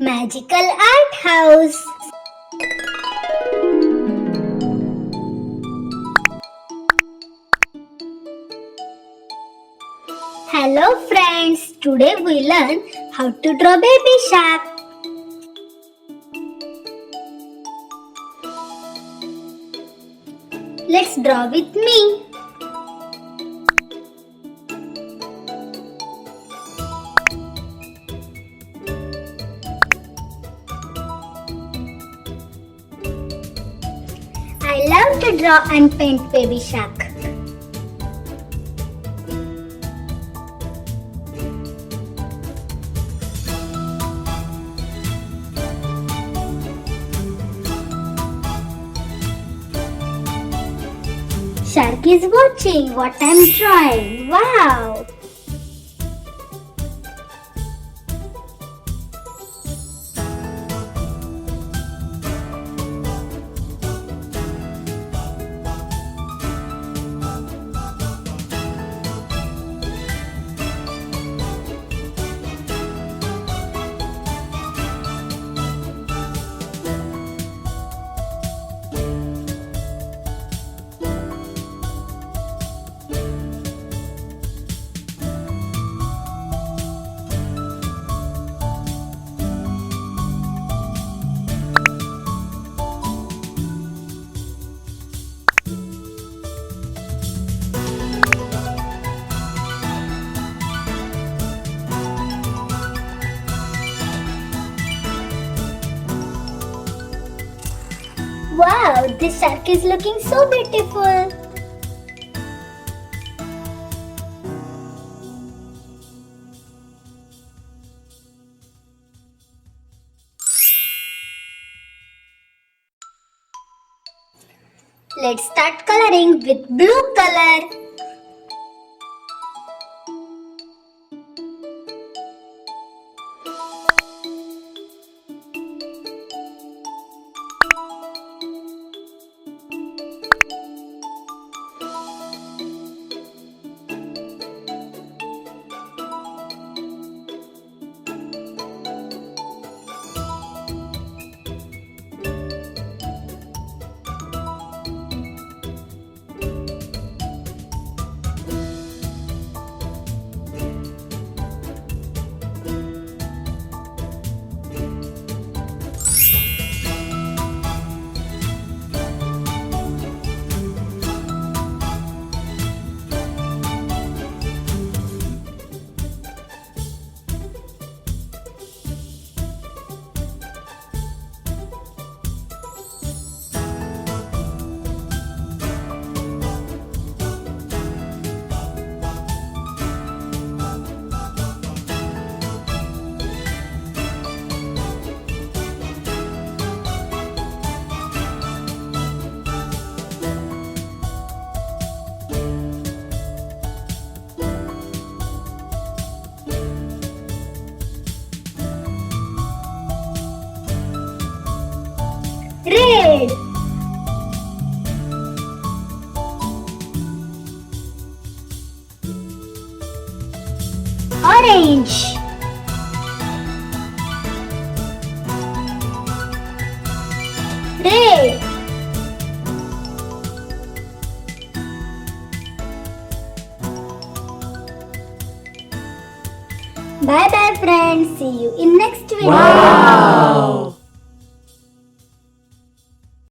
Magical Art House. Hello friends, today we learn how to draw baby shark. Let's draw with me. I love to draw and paint baby shark. Shark is watching what I'm drawing. Wow! Wow, this shark is looking so beautiful. Let's start coloring with blue color. Red, orange, red, bye bye friends, see you in next video.